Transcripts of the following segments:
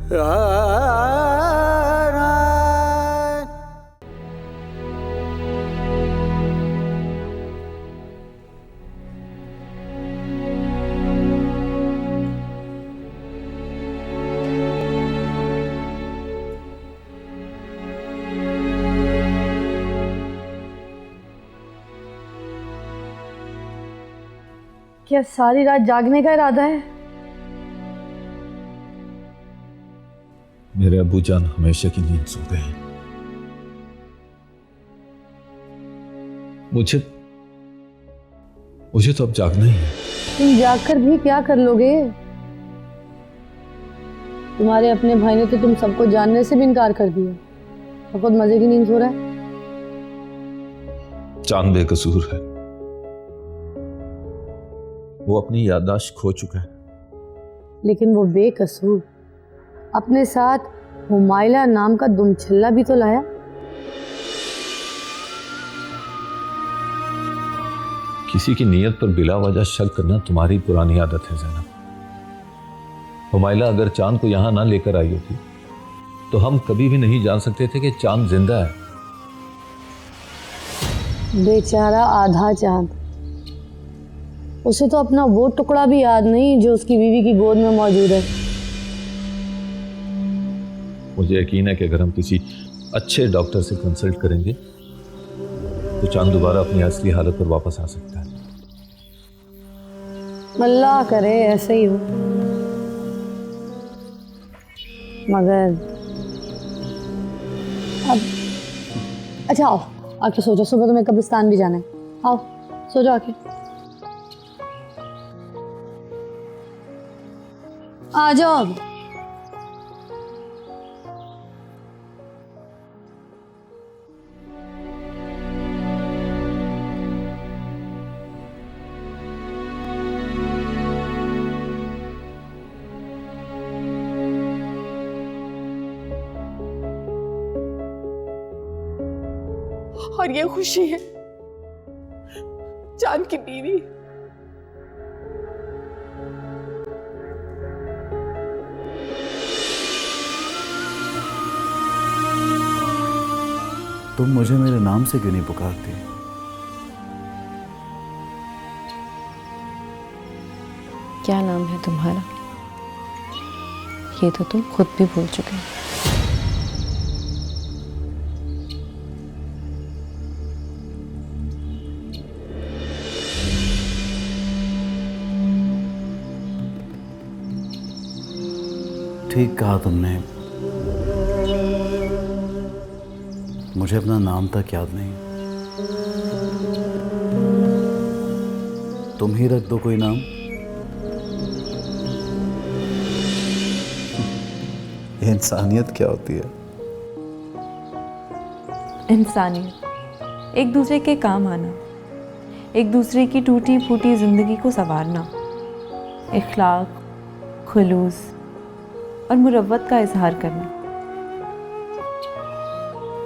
क्या सारी रात जागने का इरादा है? मेरे अब्बू जान हमेशा की नींद सो गए हैं। मुझे तो अब जागना ही है। तुम जागकर भी क्या कर लोगे? तुम्हारे अपने भाई ने तो तुम सबको जानने से भी इनकार कर दिया। अब खुद मजे की नींद सो रहा है। चांद बेकसूर है, वो अपनी याददाश्त खो चुका है। लेकिन वो बेकसूर अपने साथ हुमायला नाम का दुमछल्ला भी तो लाया। किसी की नीयत पर बिला वजह शक करना तुम्हारी पुरानी आदत है ज़ैनब। हुमायला अगर चांद को यहां ना लेकर आई होती तो हम कभी भी नहीं जान सकते थे कि चांद जिंदा है। बेचारा आधा चांद, उसे तो अपना वो टुकड़ा भी याद नहीं जो उसकी बीवी की गोद में मौजूद है। मुझे यकीन है कि अगर हम किसी अच्छे डॉक्टर से कंसल्ट करेंगे तो चांद दोबारा अपनी असली हालत पर वापस आ सकता है। अल्लाह करे ऐसे ही हो। मगर अब अच्छा आओ आके सो जाओ, सुबह तुम्हें कब्रिस्तान भी जाना है। आओ सो जाओ आके। आ जाओ अब। और ये खुशी है चांद की बीवी। तुम मुझे मेरे नाम से क्यों नहीं पुकारती? क्या नाम है तुम्हारा? ये तो तुम खुद भी भूल चुके हो। ठीक कहा तुमने, मुझे अपना नाम तक याद नहीं। तुम ही रख दो कोई नाम। इंसानियत क्या होती है? इंसानियत एक दूसरे के काम आना, एक दूसरे की टूटी फूटी जिंदगी को संवारना, इखलाक, खुलूस और मुरव्वत का इजहार करना,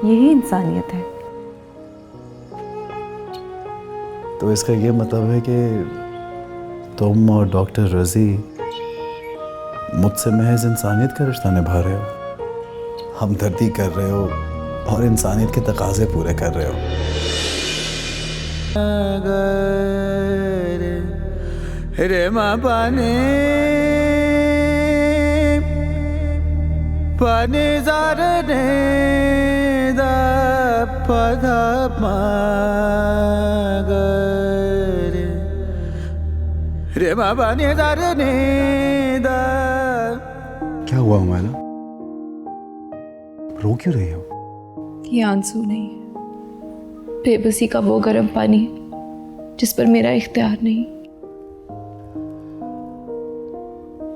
यही इंसानियत है। तो इसका ये मतलब है कि तुम और डॉक्टर रजी मुझसे महज इंसानियत का रिश्ता निभा रहे हो, हमदर्दी कर रहे हो और इंसानियत के तकाजे पूरे कर रहे हो। रे माँ पानी पानी ज़ारने दा पधा मागरे रे माँ पानी ज़ारने दा। क्या हुआ हुमायला? रो क्यों रही हो? ये आंसू नहीं, बेबसी का वो गर्म पानी जिस पर मेरा इख्तियार नहीं।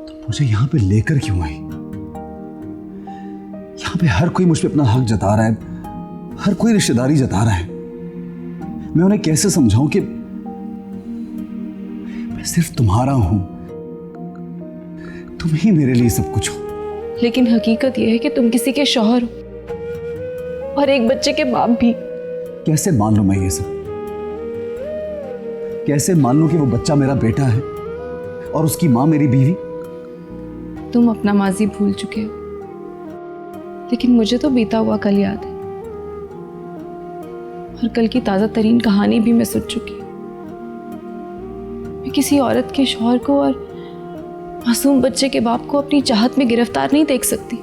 तो मुझे यहाँ पे लेकर क्यों आई? यहाँ पे हर कोई मुझ पे अपना हक जता रहा है, हर कोई रिश्तेदारी जता रहा है। मैं उन्हें कैसे समझाऊं कि मैं सिर्फ तुम्हारा हूं, तुम ही मेरे लिए सब कुछ हो। लेकिन हकीकत यह है कि तुम किसी के शौहर हो और एक बच्चे के बाप भी। कैसे मान लूं मैं ये सब? कैसे मान लूं कि वो बच्चा मेरा बेटा है और उसकी मां मेरी बीवी? तुम अपना माजी भूल चुके हो लेकिन मुझे तो बीता हुआ कल याद है, और कल की ताज़ा तरीन कहानी भी मैं सुन चुकी हूँ। मैं किसी औरत के शौहर को और मासूम बच्चे के बाप को अपनी चाहत में गिरफ्तार नहीं देख सकती।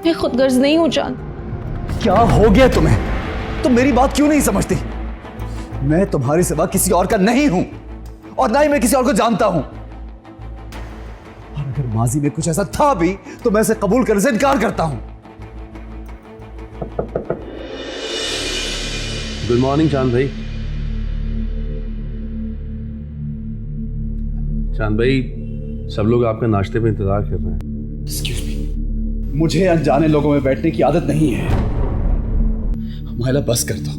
मैं खुदगर्ज नहीं हूँ चांद। क्या हो गया तुम्हें? तुम मेरी बात क्यों नहीं समझती? मैं तुम्हारे सिवा किसी और का नहीं हूं, और ना ही मैं किसी और को जानता हूं। और अगर माजी में कुछ ऐसा था भी तो मैं इसे कबूल करने से इनकार करता हूं। गुड मॉर्निंग चांद भाई। चांद भाई, सब लोग आपका नाश्ते पे इंतजार कर रहे हैं। एक्सक्यूज मी, मुझे अनजाने लोगों में बैठने की आदत नहीं है। महिला, बस कर दो।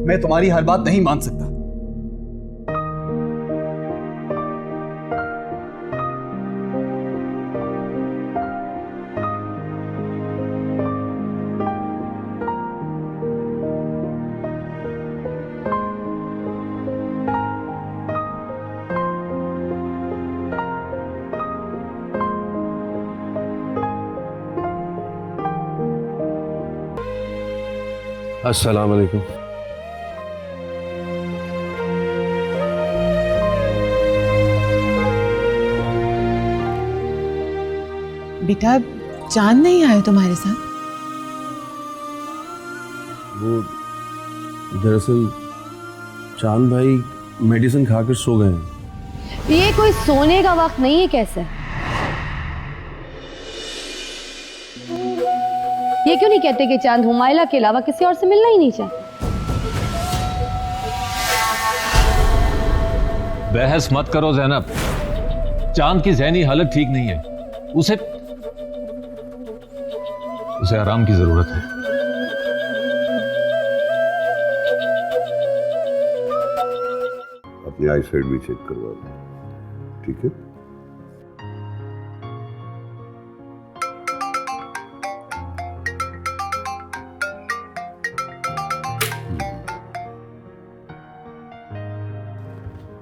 मैं तुम्हारी हर बात नहीं मान सकता। अस्सलाम वालेकुम। बेटा, चांद नहीं आया तुम्हारे साथ? वो दरअसल चांद भाई मेडिसिन खाकर सो गए हैं। ये कोई सोने का वक्त नहीं है कैसे? ये क्यों नहीं कहते कि चांद हुमायला के अलावा किसी और से मिलना ही नहीं चाहता? बहस मत करो ज़ैनब, चांद की ज़हनी हालत ठीक नहीं है। उसे आराम की जरूरत है। अपनी आई साइड भी चेक करवा लो, ठीक है?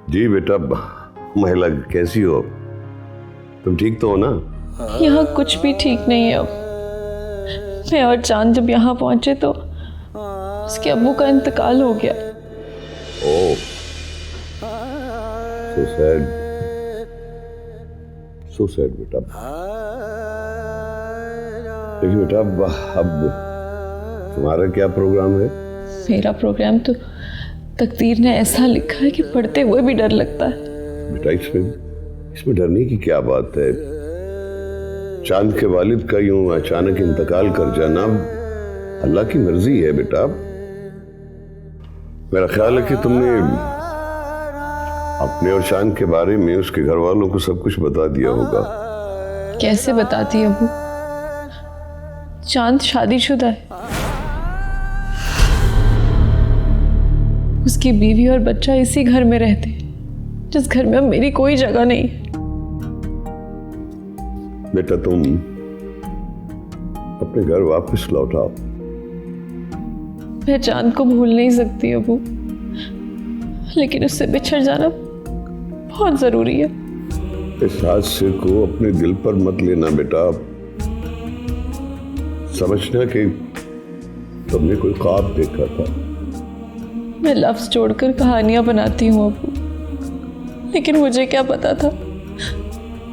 जी बेटा, महिला कैसी हो? तुम ठीक तो हो ना? यहाँ कुछ भी ठीक नहीं है। अब मैं और चांद जब यहाँ पहुंचे तो उसके अब्बू का इंतकाल हो गया। ओह, सो सैड बेटा। लेकिन बेटा, अब तुम्हारा क्या प्रोग्राम है? मेरा प्रोग्राम तो तकदीर ने ऐसा लिखा है कि पढ़ते हुए भी डर लगता है। बेटा, इसमें डरने की क्या बात है? चांद के वालिद का यूं अचानक इंतकाल कर जाना अल्लाह की मर्जी है बेटा। मेरा ख्याल है कि तुमने अपने और चांद के बारे में उसके घर वालों को सब कुछ बता दिया होगा। कैसे बताती है अबू? चांद शादीशुदा है। उसकी बीवी और बच्चा इसी घर में रहते हैं, जिस घर में अब मेरी कोई जगह नहीं है। बेटा, तुम अपने घर वापस लौट आओ। मैं चांद को भूल नहीं सकती अबू, लेकिन उससे बिछड़ जाना बहुत जरूरी है। इस हादसे को अपने दिल पर मत लेना बेटा। समझना कि तुमने कोई ख्वाब देखा था। मैं लफ्ज जोड़कर कहानियां बनाती हूँ अबू, लेकिन मुझे क्या पता था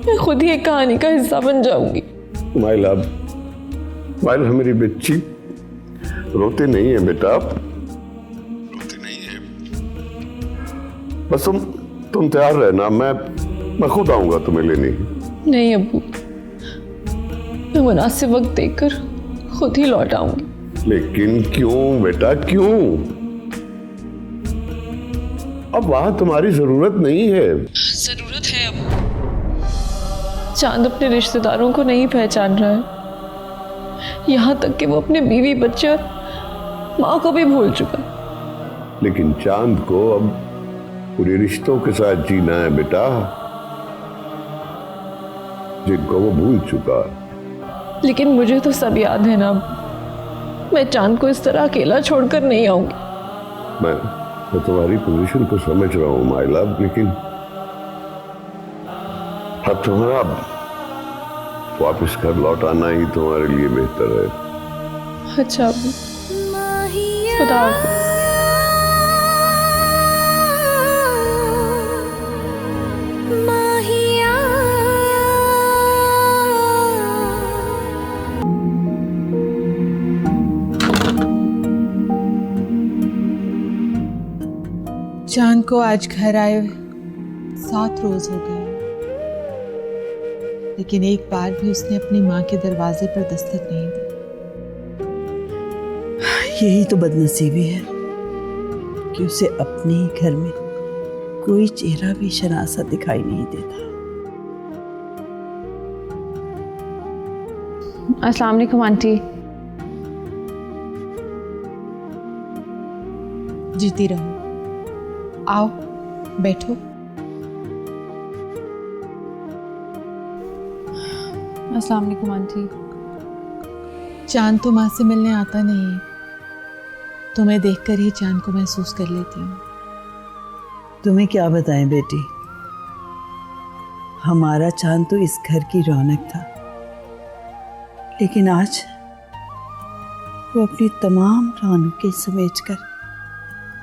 मैं खुद ही एक कहानी का हिस्सा बन जाऊंगी। माइला, मेरी बच्ची, रोते नहीं है बेटा, रोते नहीं है। बस तुम तैयार रहना, मैं खुद आऊंगा तुम्हें लेने। नहीं अबू, मैं मुनासिब वक्त देखकर खुद ही लौट आऊंगी। लेकिन क्यों बेटा, क्यों? अब वहां तुम्हारी जरूरत नहीं है। जरूरत है अबू। चांद अपने रिश्तेदारों को नहीं पहचान रहा है, यहाँ तक कि वो अपने बीवी बच्चे और माँ को भी भूल चुका है। लेकिन चांद को अब पूरे रिश्तों के साथ जीना है बेटा, जिनको वो भूल चुका है। लेकिन मुझे तो सब याद है ना, मैं चांद को इस तरह अकेला छोड़कर नहीं आऊंगी। मैं तुम्हारी पोजीशन को समझ रहा हूं माय लव, लेकिन अब तुम्हारा वापस घर लौट आना ही तुम्हारे लिए बेहतर है। अच्छा अबू, खुदा हाफिज़। चांद को आज घर आए 7 रोज हो गए, लेकिन एक बार भी उसने अपनी माँ के दरवाजे पर दस्तक नहीं दी। यही तो बदनसीबी है कि उसे अपने ही घर में कोई चेहरा भी शनासा दिखाई नहीं देता। अस्सलाम वालेकुम आंटी। जीती रहो, आओ बैठो। अस्सलाम वालेकुम आंटी। चांद तो माँ से मिलने आता नहीं है, तुम्हें देखकर ही चांद को महसूस कर लेती हूँ। तुम्हें क्या बताएं बेटी, हमारा चांद तो इस घर की रौनक था, लेकिन आज वो अपनी तमाम रौनकें समेटकर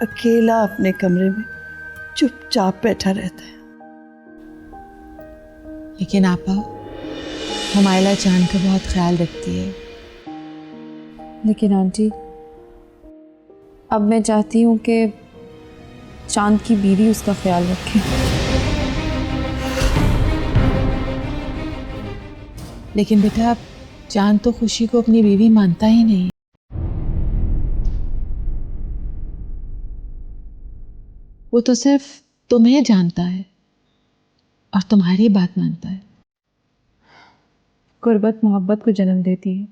अकेला अपने कमरे में चुपचाप बैठा रहता है। लेकिन आपा, हुमायला चांद का बहुत ख्याल रखती है। लेकिन आंटी, अब मैं चाहती हूँ कि चांद की बीवी उसका ख्याल रखे। लेकिन बेटा, चांद तो खुशी को अपनी बीवी मानता ही नहीं। वो तो सिर्फ तुम्हें जानता है और तुम्हारी बात मानता है। गुर्बत मोहब्बत को जन्म देती है।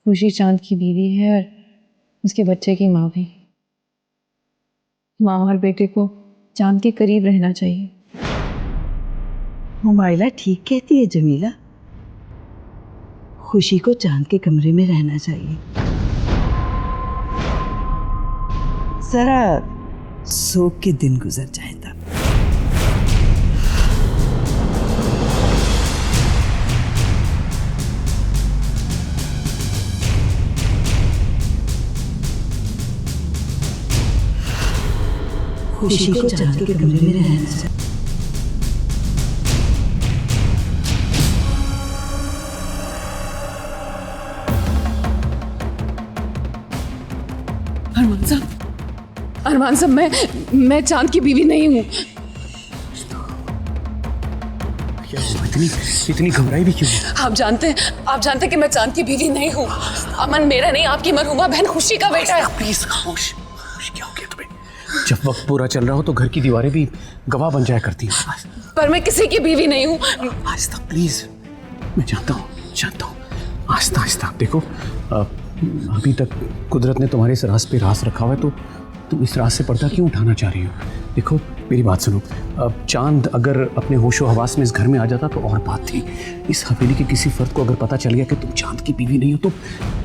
खुशी चांद की बीवी है और उसके बच्चे की माँ भी। माँ और बेटे को चांद के करीब रहना चाहिए। हुमायला ठीक कहती है जमीला, खुशी को चांद के कमरे में रहना चाहिए। जरा सोख के दिन गुजर जाए तब। खुशी को चांद के कमरे में रहना चाहिए। अरमान साहब, मैं चांद की बीवी नहीं हूँ। इतनी घबराई भी क्यों? आप जानते हैं कि मैं चांद की बीवी नहीं हूँ। अमन मेरा नहीं, आपकी मरहुमा बहन खुशी का बेटा है। प्लीज खामोश। क्या हो गया तुम्हें? जब वक्त पूरा चल रहा हो तो घर की दीवारें भी गवाह बन जाया करती हैं। पर मैं किसी की बीवी नहीं हूँ। आस्था प्लीज, मैं जानता हूँ। आस्था आस्था देखो, अभी तक कुदरत ने तुम्हारे इस राज पे राज रखा हुआ है, तो तुम इस राज से पर्दा क्यों उठाना चाह रही हो? देखो मेरी बात सुनो, अब चांद अगर अपने होशो हवास में इस घर में आ जाता तो और बात थी। इस हवेली के किसी फर्द को अगर पता चल गया कि तुम चांद की बीवी नहीं हो तो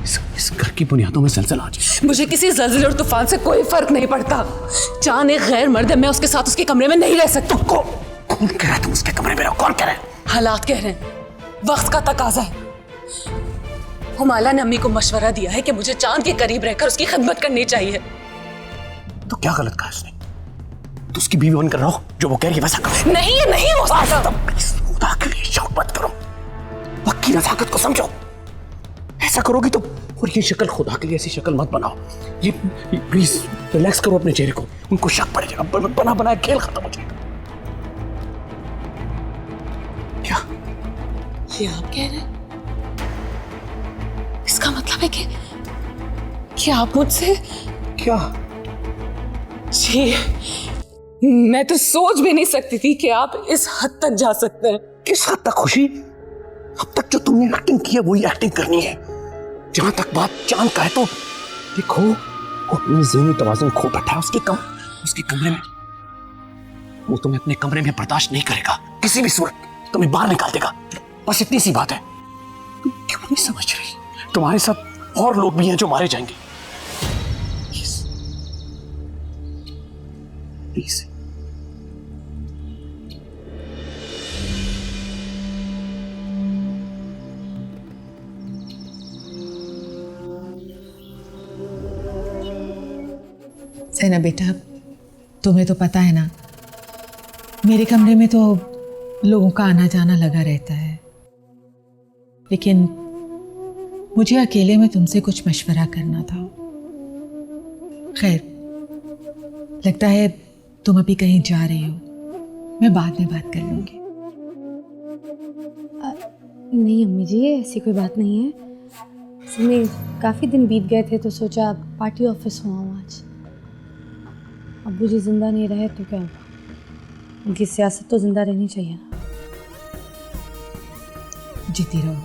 इस घर की बुनियादों में सलसल आ जाए। मुझे किसी ज़लज़ले और तूफान से कोई फर्क नहीं पड़ता। चांद एक गैर मर्द है, मैं उसके साथ उसके कमरे में नहीं रह सकता। कौन कह रहा है तुम उसके कमरे में रहो? कौन कह रहा है? हालात कह रहे हैं, वक्त का तकाजा है। हुमायला ने अम्मी को मशवरा दिया है कि मुझे चांद के करीब रहकर उसकी खिदमत करनी चाहिए। तो क्या गलत कहा उसने? तो उसकी बीवी बनकर रहो, जो वो कह रही है वैसा करो। नहीं, ये नहीं हो सकता। खुदा के लिए शौक मत करो, वक्त की नज़ाकत को समझो। ऐसा करोगी तो, और ये शक्ल, खुदा के लिए ऐसी शक्ल मत बनाओ। ये प्लीज रिलैक्स करो अपने चेहरे को, उनको शक पड़ जाएगा, बना खेल खत्म हो जाएगा। क्या ये आप कह रहे हैं? इसका मतलब है कि आप मुझसे? क्या? जी, मैं तो सोच भी नहीं सकती थी कि आप इस हद तक जा सकते हैं। किस हद तक खुशी? अब तक जो तुमने एक्टिंग की है वही एक्टिंग करनी है। जहां तक बात चांद का है तो देखो, वो अपनी ज़हनी तवाज़ुन खो बैठा है उसके कमरे में। वो तुम्हें अपने कमरे में बर्दाश्त नहीं करेगा, किसी भी सूरत तुम्हें बाहर निकाल देगा। बस इतनी सी बात है। तुम क्यों नहीं समझ रही? तुम्हारे साथ और लोग भी हैं जो मारे जाएंगे। प्लीज सेना बेटा, तुम्हें तो पता है ना, मेरे कमरे में तो लोगों का आना जाना लगा रहता है, लेकिन मुझे अकेले में तुमसे कुछ मशवरा करना था। खैर, लगता है तुम अभी कहीं जा रही हो, मैं बाद में बात कर लूंगी। नहीं अम्मी जी, ऐसी कोई बात नहीं है। असल में काफ़ी दिन बीत गए थे तो सोचा पार्टी ऑफिस हुआ हूँ आज। अब्बू जी जिंदा नहीं रहे तो क्या होगा, उनकी सियासत तो जिंदा रहनी चाहिए ना। जीती रहो,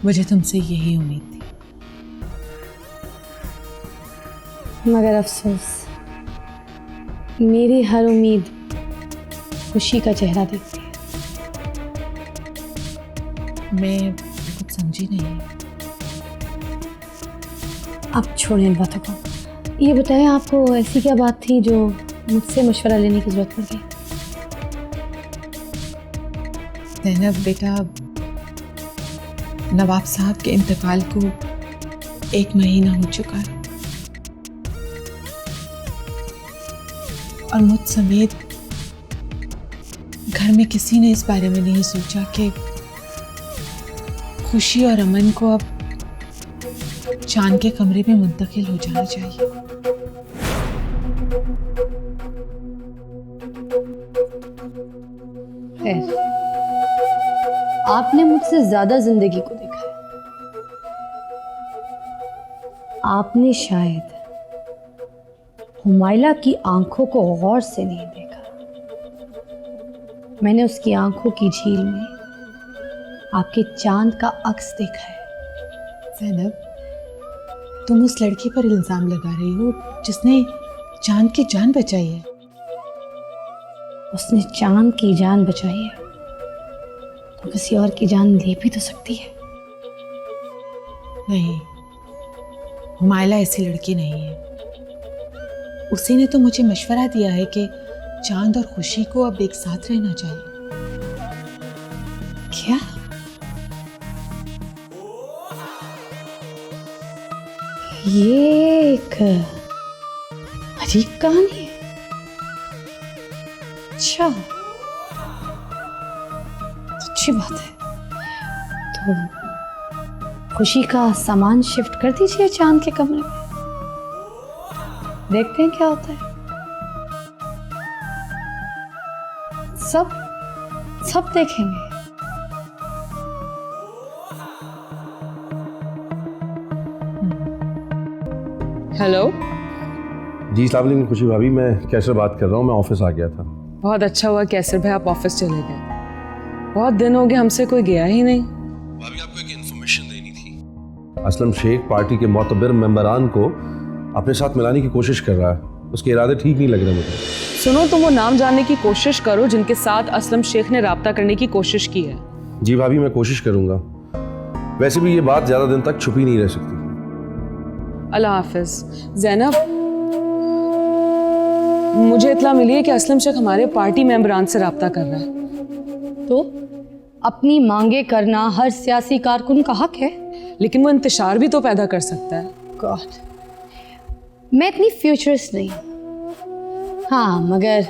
मुझे तुमसे यही उम्मीद थी। मगर अफसोस, मेरी हर उम्मीद खुशी का चेहरा देखती है। मैं कुछ समझी नहीं। अब छोड़ें इन बातों को, ये बताएं आपको ऐसी क्या बात थी जो मुझसे मशवरा लेने की जरूरत पड़ गई? ज़ैनब बेटा, नवाब साहब के इंतकाल को 1 महीना हो चुका है और मुझ समेत घर में किसी ने इस बारे में नहीं सोचा कि खुशी और अमन को अब चांद के कमरे में मुंतकिल हो जाना चाहिए। खैर, आपने मुझसे ज्यादा जिंदगी को देखा है। आपने शायद हुमायला की आंखों को गौर से नहीं देखा। मैंने उसकी आंखों की झील में आपके चांद का अक्स देखा है। ज़ैनब, तुम उस लड़की पर इल्जाम लगा रही हो जिसने चांद की जान बचाई है। उसने चांद की जान बचाई है तो किसी और की जान ले भी तो सकती है। नहीं, हुमायला ऐसी लड़की नहीं है। उसी ने तो मुझे मशवरा दिया है कि चांद और खुशी को अब एक साथ रहना चाहिए। क्या? ये एक अजीब कहानी है। अच्छा, तो अच्छी बात है। तो खुशी का सामान शिफ्ट कर दीजिए चांद के कमरे में, देखते हैं क्या होता है। सब देखेंगे। हेलो जी, अस्सलाम वालेकुम खुशी भाभी, मैं कैसर बात कर रहा हूँ। मैं ऑफिस आ गया था। बहुत अच्छा हुआ कैसर भाई आप ऑफिस चले गए, बहुत दिन हो गए हमसे कोई गया ही नहीं। भाभी, आपको एक इन्फॉर्मेशन देनी थी। असलम शेख पार्टी के मोतबर मेंबरान को अपने साथ मिलाने की कोशिश कर रहा है। उसके इरादे ठीक नहीं लग रहे मुझे। सुनो, तुम वो नाम जानने की कोशिश करो जिनके साथ असलम शेख ने राब्ता करने की कोशिश की है। जी भाभी, मैं कोशिश करूंगा। वैसे भी ये बात ज्यादा दिन तक छुपी नहीं रह सकती। अल्लाह हाफिज। ज़ैनब, मुझे इत्ला मिली है कि असलम शेख हमारे पार्टी मेंबरान से राब्ता कर रहा है। तो अपनी मांगे करना हर सियासी कारकुन का हक है, लेकिन वो इंतशार भी तो पैदा कर सकता है। गॉड, मैं इतनी फ्यूचरिस्ट नहीं हूँ। हाँ, मगर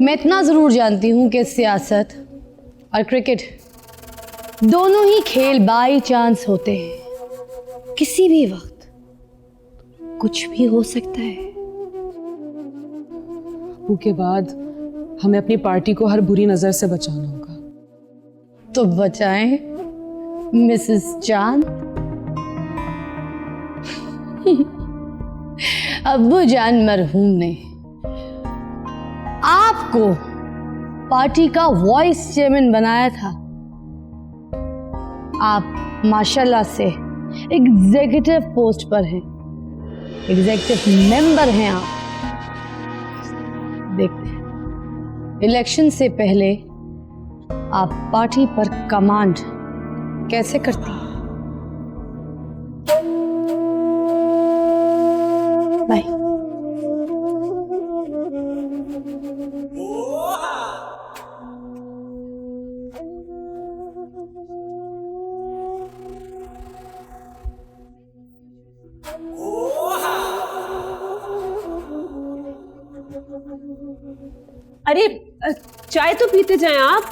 मैं इतना ज़रूर जानती हूँ कि सियासत और क्रिकेट दोनों ही खेल बाई चांस होते हैं। किसी भी वक्त कुछ भी हो सकता है। अबू के बाद हमें अपनी पार्टी को हर बुरी नज़र से बचाना होगा। तो बचाएं मिसेस चांद। अब्बू जान मरहूम ने आपको पार्टी का वाइस चेयरमैन बनाया था। आप माशाल्लाह से एग्जीक्यूटिव पोस्ट पर हैं, एग्जीक्यूटिव मेंबर हैं आप। देखते हैं इलेक्शन से पहले आप पार्टी पर कमांड कैसे करती हैं। बाय। अरे चाय तो पीते जाएं आप।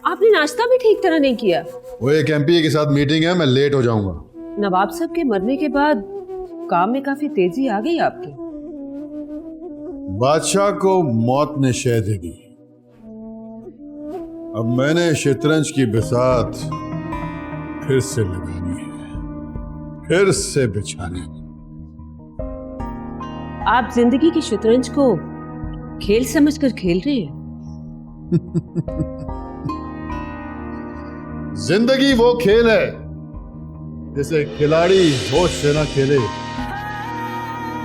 आपने नाश्ता भी ठीक तरह नहीं किया। वो एक एमपी के साथ मीटिंग है, मैं लेट हो जाऊंगा। नवाब साहब के मरने के बाद काम में काफी तेजी आ गई आपकी। बादशाह को मौत ने शह दे दी। अब मैंने शतरंज की बिसात फिर से लगानी है, फिर से बिछानी है। आप जिंदगी की शतरंज को खेल समझकर खेल रहे हैं। जिंदगी वो खेल है जिसे खिलाड़ी होश से ना खेले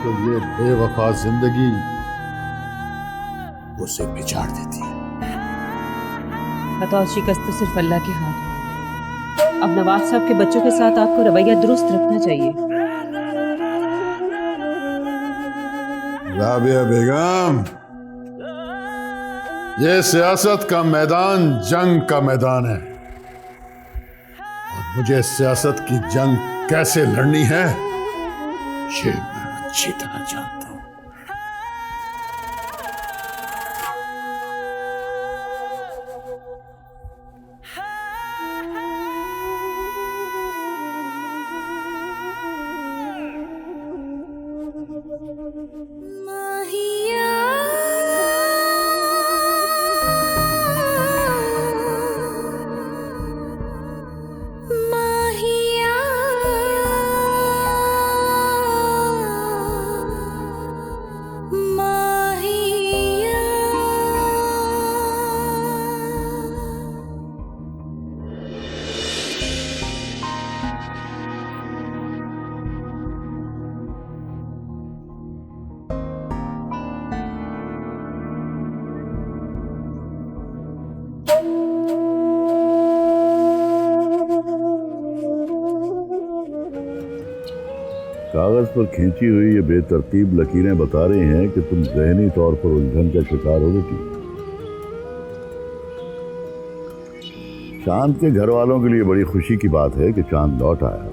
तो ये बेवफा जिंदगी उसे बिछाड़ देती है। बतौर शिकस्त तो सिर्फ अल्लाह के हाथ में। अब नवाब साहब के बच्चों के साथ आपको रवैया दुरुस्त रखना चाहिए। राबिया बेगम, ये सियासत का मैदान जंग का मैदान है और मुझे सियासत की जंग कैसे लड़नी है ये मैं अच्छी तरह जानता हूं। कागज पर खींची हुई ये बेतरतीब लकीरें बता रही हैं कि तुम ज़हनी तौर पर उलझन का शिकार हो बेटी। चांद के घर वालों के लिए बड़ी खुशी की बात है कि चांद लौट आया,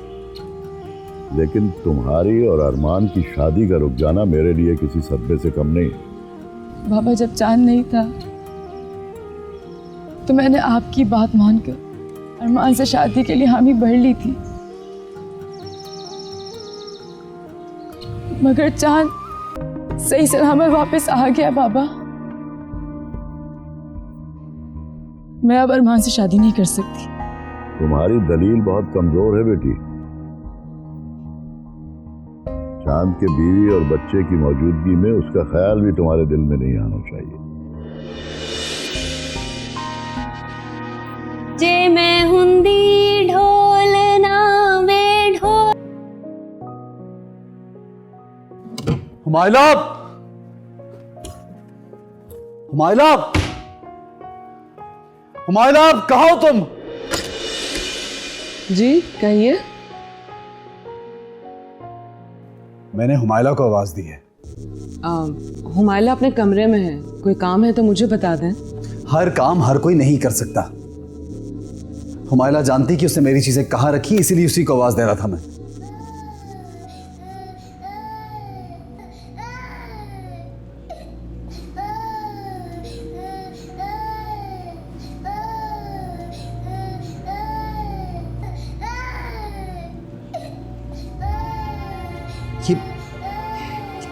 लेकिन तुम्हारी और अरमान की शादी का रुक जाना मेरे लिए किसी सदमे से कम नहीं। बाबा, जब चांद नहीं था तो मैंने आपकी बात मानकर अरमान से शादी के लिए हामी भर ली थी, मगर चांद सही सलामत वापस आ गया। बाबा, मैं अब अरमान से शादी नहीं कर सकती। तुम्हारी दलील बहुत कमजोर है बेटी। चांद के बीवी और बच्चे की मौजूदगी में उसका ख्याल भी तुम्हारे दिल में नहीं आना चाहिए। जे मैं हुंदी ढोल ना वे ढोल। हुमायला, हुमायला, हुमायला, कहाँ हो तुम? जी कहिए। मैंने हुमायला को आवाज दी है। हुमायला अपने कमरे में है, कोई काम है तो मुझे बता दें। हर काम हर कोई नहीं कर सकता। हुमायला जानती कि उसने मेरी चीजें कहाँ रखी, इसीलिए उसी को आवाज दे रहा था मैं। ये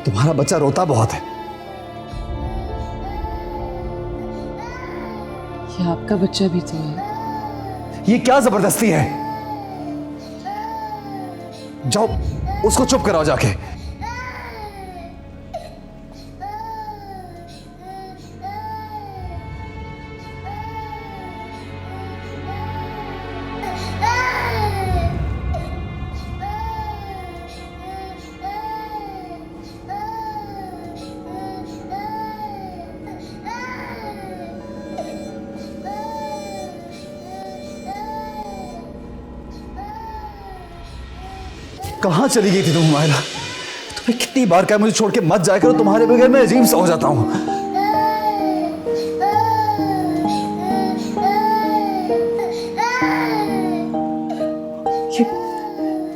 तुम्हारा बच्चा रोता बहुत है। ये आपका बच्चा भी तो है। ये क्या जबरदस्ती है? जाओ उसको चुप कराओ जाके। कहां चली गई थी तुम हुमायला? तुम्हें कितनी बार कहा मुझे छोड़ के मत जाया करो, तुम्हारे बगैर मैं अजीब सा हो जाता हूं।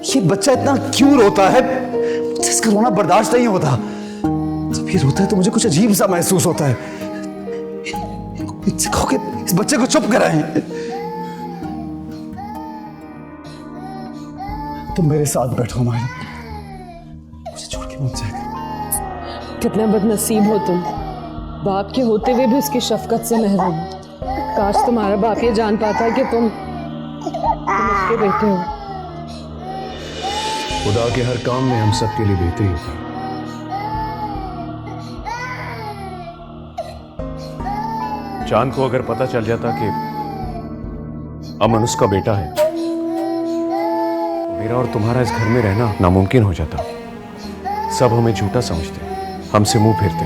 ये बच्चा इतना क्यों रोता है? मुझे इसका रोना बर्दाश्त नहीं होता। जब ये रोता है तो मुझे कुछ अजीब सा महसूस होता है। इनसे कहो कि इस बच्चे को चुप कराएं। तुम मेरे साथ बैठो माया, मुझे छोड़ के मत जाएगा। कितना बदनसीब हो तुम, बाप के होते हुए भी उसकी शफकत से महरूम। काश तुम्हारा बाप ये जान पाता कि तुम उसके बेटे हो। खुदा के हर काम में हम सब के लिए बेहतरी होती है। चांद को अगर पता चल जाता कि अमन उसका बेटा है, मेरा और तुम्हारा इस घर में रहना नामुमकिन हो जाता। सब हमें झूठा समझते, हमसे मुंह फेरते।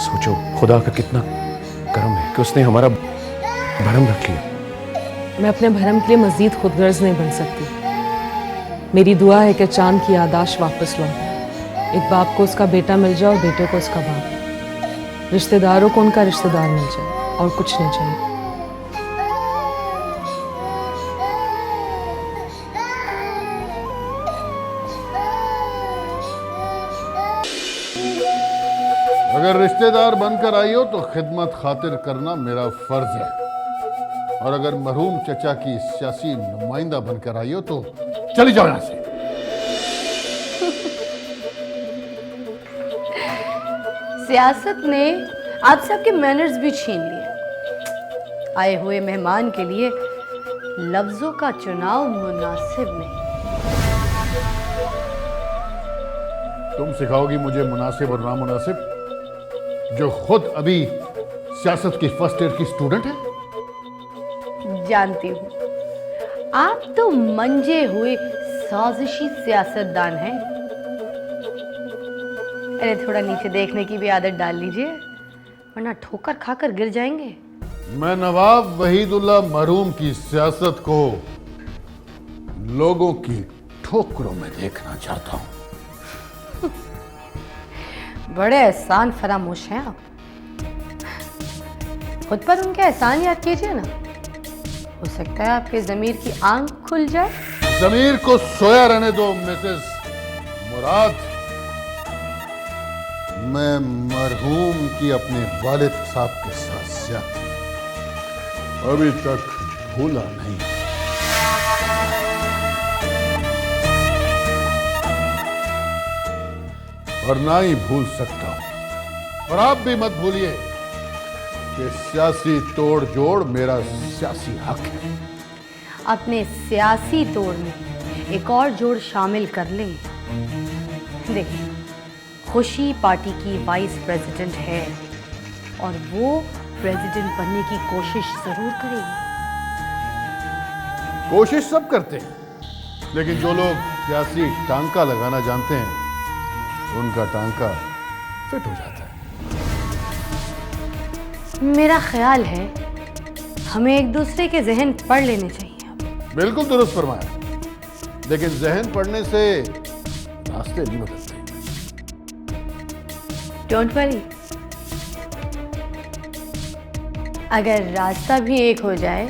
सोचो खुदा का कितना करम है कि उसने हमारा भरम रख लिया। मैं अपने भरम के लिए मजीद खुदगर्ज नहीं बन सकती। मेरी दुआ है कि चांद की यादाश्त वापस लौटे। एक बाप को उसका बेटा मिल जाए और बेटे को उसका बाप। रिश्तेदारों को उनका रिश्तेदार मिल जाए और कुछ नहीं चाहिए। अगर रिश्तेदार बनकर आई हो तो खिदमत खातिर करना मेरा फर्ज है, और अगर मरहूम चचा की सियासी नुमाइंदा बनकर आई हो तो चली जाओ यहां से। सियासत ने आप सबके मैनर्स भी छीन लिए। आए हुए मेहमान के लिए लफ्जों का चुनाव मुनासिब नहीं। तुम सिखाओगी मुझे मुनासिब और नामुनासिब, जो खुद अभी सियासत की फर्स्ट ईयर की स्टूडेंट है? जानती हूँ, आप तो मंजे हुए साजिशी सियासतदान हैं। अरे थोड़ा नीचे देखने की भी आदत डाल लीजिए, वरना ठोकर खाकर गिर जाएंगे। मैं नवाब वहीदुल्लाह मरहूम की सियासत को लोगों की ठोकरों में देखना चाहता हूँ। बड़े एहसान फरामोश हैं आप। खुद पर उनके एहसान याद कीजिए ना, हो सकता है आपके ज़मीर की आंख खुल जाए। ज़मीर को सोया रहने दो मिसेस मुराद। मैं मरहूम की अपने वालिद साहब के साथ ज्यादती अभी तक भूला नहीं, और ना ही भूल सकता हूं। और आप भी मत भूलिए कि सियासी तोड़ जोड़ मेरा सियासी हक है। अपने सियासी तोड़ में एक और जोड़ शामिल कर लें। देखिए, खुशी पार्टी की वाइस प्रेसिडेंट है और वो प्रेसिडेंट बनने की कोशिश जरूर करेगी। कोशिश सब करते हैं, लेकिन जो लोग सियासी टांका लगाना जानते हैं उनका टांका फिट हो जाता है। मेरा ख्याल है हमें एक दूसरे के जहन पढ़ लेने चाहिए। बिल्कुल दुरुस्त फरमाया, लेकिन जहन पढ़ने से रास्ते नहीं बदलते। डोंट वरी, अगर रास्ता भी एक हो जाए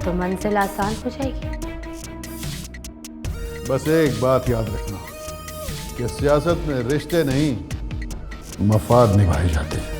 तो मंजिल आसान हो जाएगी। बस एक बात याद रखना कि सियासत में रिश्ते नहीं, मफाद निभाए जाते हैं।